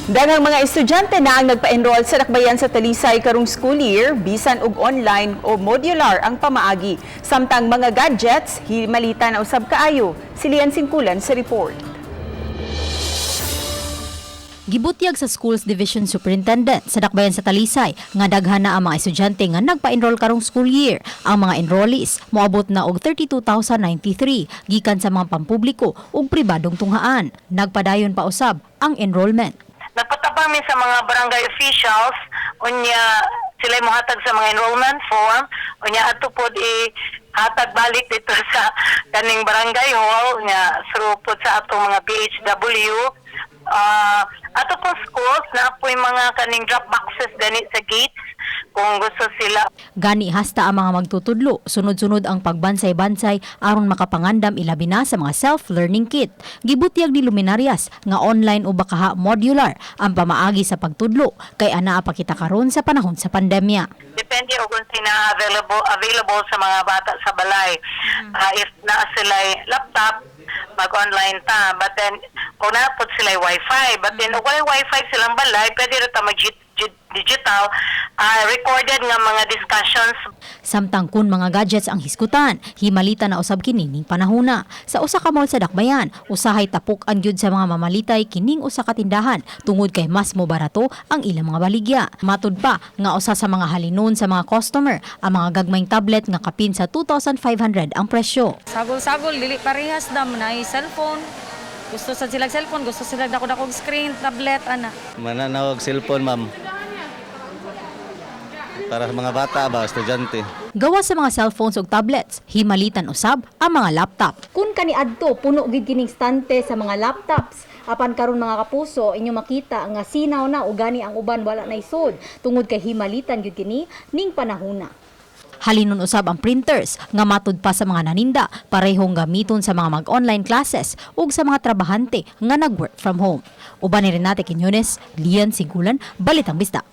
Daghang mga estudyante na ang nagpa-enroll sa dakbayan sa Talisay karong school year, bisan og online o modular ang pamaagi. Samtang mga gadgets, himalitan na usab kaayo. Si Lian Singkulan sa report. Gibutyag sa Schools Division Superintendent sa dakbayan sa Talisay nga daghan na ang mga estudyante nga nagpa-enroll karong school year. Ang mga enrollees moabot na og 32,093 gikan sa mga pampubliko ug pribadong tunghaan. Nagpadayon pa usab ang enrollment. Nagpatabang min sa mga barangay officials unya sila mohatag sa mga enrollment form unya ato pod hatag balik dito sa kaning barangay hall nya through pod sa ato mga BHW. Ato pong schools na apoy mga kaning drop boxes gani sa gates kung gusto sila. Gani hasta ang mga magtutudlo, sunod-sunod ang pagbansay-bansay aron makapangandam ilabi na sa mga self-learning kit. Gibutyag ni luminaryas nga online o bakaha modular ang pamaagi sa pagtudlo kay anaa pa kita karon sa panahon sa pandemya. Depende o kung sina available sa mga bata sa balay. If na sila laptop, mag-online ta. But then, kung napot sila wifi, but then, kung wala wifi silang balay, pwede rin ta mag-digital, recorded nga mga discussions. Samtang kun mga gadgets ang hiskutan, himalitan na usab kini ning panahona. Sa usa ka mall sa dakbayan, usahay tapok ang gyud sa mga mamalitay kining usa ka tindahan tungod kay mas mo barato ang ilang mga baligya. Matud pa nga usa sa mga halinon sa mga customer ang mga gagmayng tablet nga kapin sa 2,500 ang presyo. Sagol-sagol, dili parehas dam na cellphone. Gusto sa silang cellphone, gusto sila dako-dakog screen, tablet, ana. Mananawag cellphone, ma'am. Para sa mga bata ba, estudyante. Gawa sa mga cellphones ug tablets, himalitan usab ang mga laptop. Kun kaniadto puno gid kining stante sa mga laptops. Apan karon mga kapuso, inyo makita nga sinaw na ug gani ang uban wala na isod tungod kay himalitan gyud kini ning panahona. Halinon usab ang printers nga matud pa sa mga naninda parehong gamiton sa mga mag-online classes ug sa mga trabahante nga nag-work from home. Uban ni Renate Quiñones, Lian Singkulan, Balitang Bisdak.